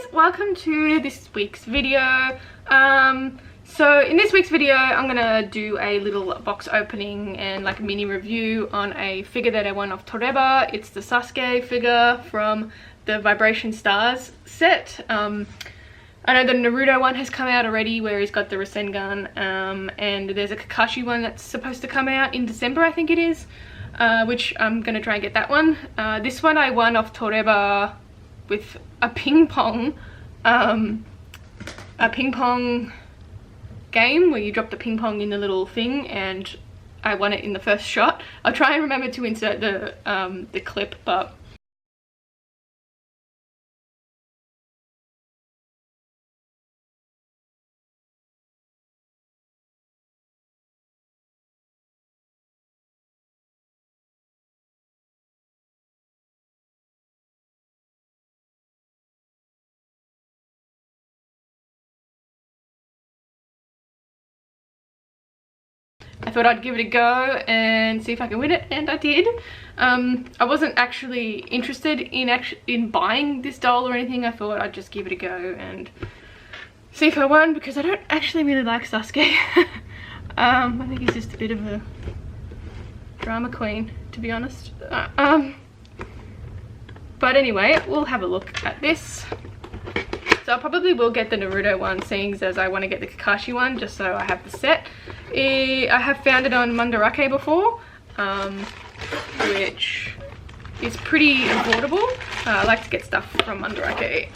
guys, welcome to this week's video. So in this week's video I'm gonna do a little box opening and like a mini review on a figure that I won off Toreba. It's the Sasuke figure from the Vibration Stars set. I know the Naruto one has come out already where he's got the Rasengan, and there's a Kakashi one that's supposed to come out in December, I think it is, which I'm gonna try and get that one. This one I won off Toreba with a ping pong game where you drop the ping pong in the little thing, and I won it in the first shot. I'll try and remember to insert the clip, but I thought I'd give it a go and see if I can win it, and I did. I wasn't actually interested in buying this doll or anything. I thought I'd just give it a go and see if I won, because I don't actually really like Sasuke. I think he's just a bit of a drama queen, to be honest. But anyway, we'll have a look at this. So I probably will get the Naruto one, seeing as I want to get the Kakashi one, just so I have the set. I have found it on Mandarake before, which is pretty affordable. I like to get stuff from Mandarake.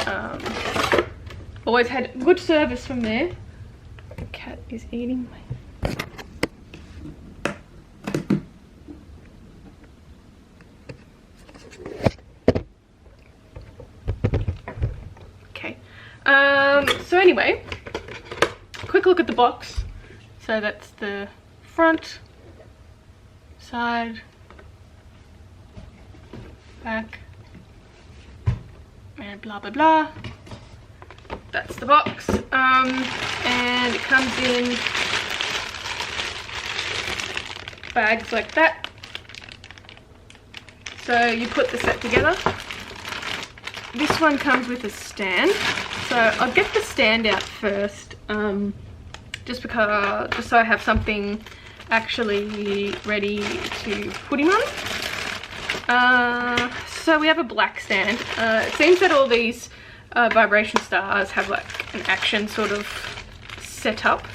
Always had good service from there. The cat is eating my... Okay. So anyway, quick look at the box. So that's the front, side, back, and blah blah blah. That's the box, and it comes in bags like that. So you put the set together. This one comes with a stand, so I'll get the stand out first. Just so I have something actually ready to put him on. So we have a black stand. It seems that all these Vibration Stars have like an action sort of setup,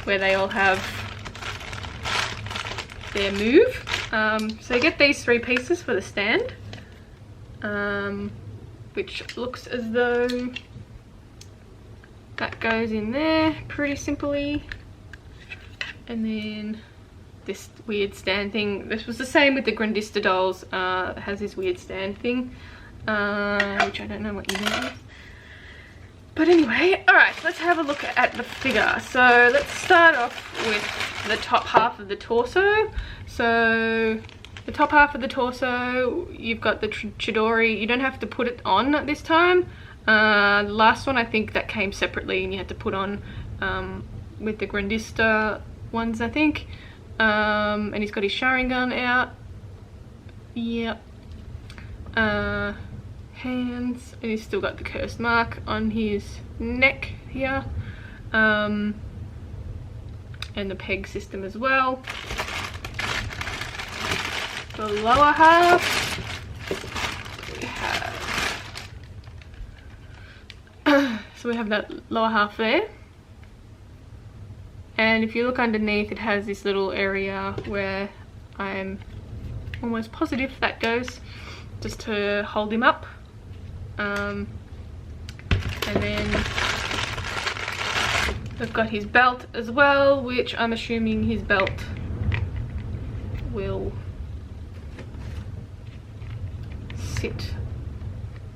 where they all have their move. So you get these 3 pieces for the stand, which looks as though that goes in there pretty simply. And then this weird stand thing. This was the same with the Grandista dolls. It has this weird stand thing, which I don't know what you mean with. But anyway, alright, let's have a look at the figure. So let's start off with the top half of the torso. So the top half of the torso, you've got the Chidori. You don't have to put it on this time. The last one, I think that came separately and you had to put on with the Grandista ones, I think. And he's got his Sharingan out. Yep. Hands, and he's still got the cursed mark on his neck here. And the peg system as well. The lower half, we have... So we have that lower half there, and if you look underneath, it has this little area where I'm almost positive that goes just to hold him up. And then we've got his belt as well, which I'm assuming his belt will sit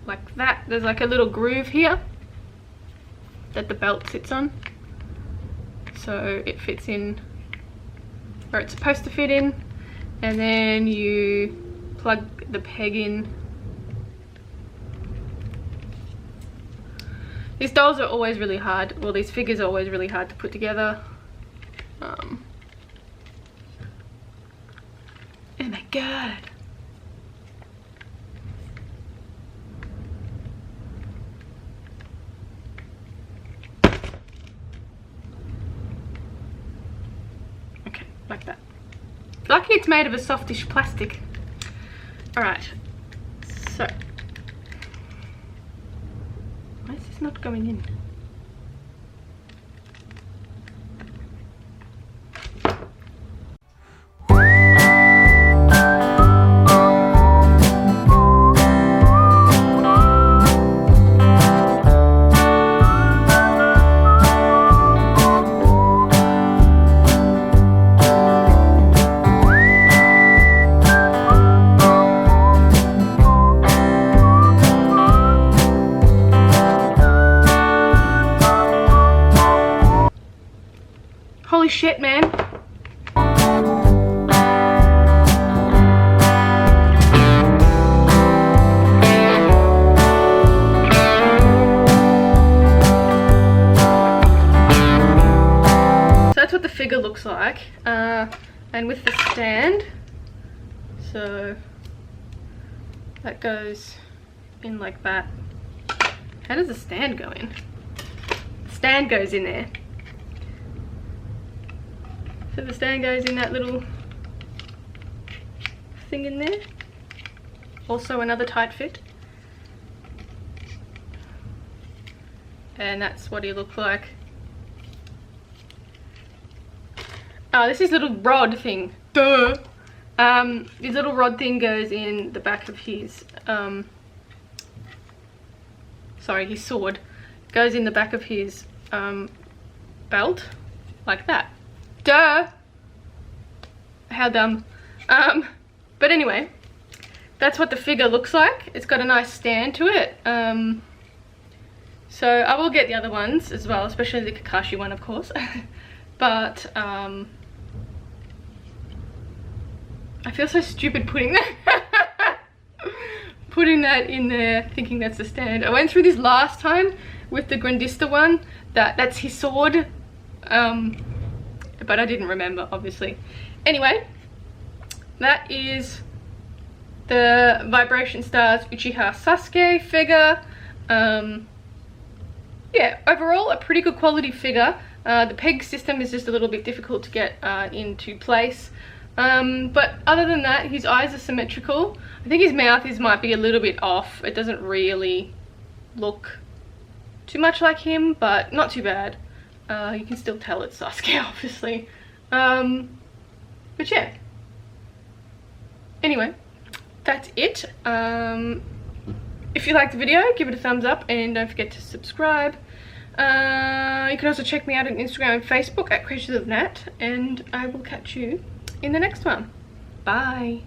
like that. There's like a little groove here that the belt sits on, so it fits in where it's supposed to fit in, and then you plug the peg in. These dolls are always really hard, well, these figures are always really hard to put together. Oh my god. like that. Lucky it's made of a softish plastic. Alright, so why is this not going in? Holy shit, man. So that's what the figure looks like. And with the stand, so that goes in like that. How does the stand go in? The stand goes in there. So the stand goes in that little thing in there. Also another tight fit. And that's what he looked like. Oh, this is little rod thing. Duh! This little rod thing goes in the back of his, his sword. Goes in the back of his belt, like that. Duh! How dumb. But anyway, that's what the figure looks like. It's got a nice stand to it. So I will get the other ones as well, especially the Kakashi one, of course. But I feel so stupid putting that putting that in there, thinking that's the stand. I went through this last time with the Grandista one. That's his sword. But I didn't remember, obviously. Anyway, that is the Vibration Stars Uchiha Sasuke figure. Yeah, overall a pretty good quality figure. The peg system is just a little bit difficult to get into place. But other than that, his eyes are symmetrical. I think his mouth might be a little bit off. It doesn't really look too much like him, but not too bad. You can still tell it's Sasuke, obviously. But yeah. Anyway, that's it. If you liked the video, give it a thumbs up and don't forget to subscribe. You can also check me out on Instagram and Facebook at Creatures of Nat, and I will catch you in the next one. Bye.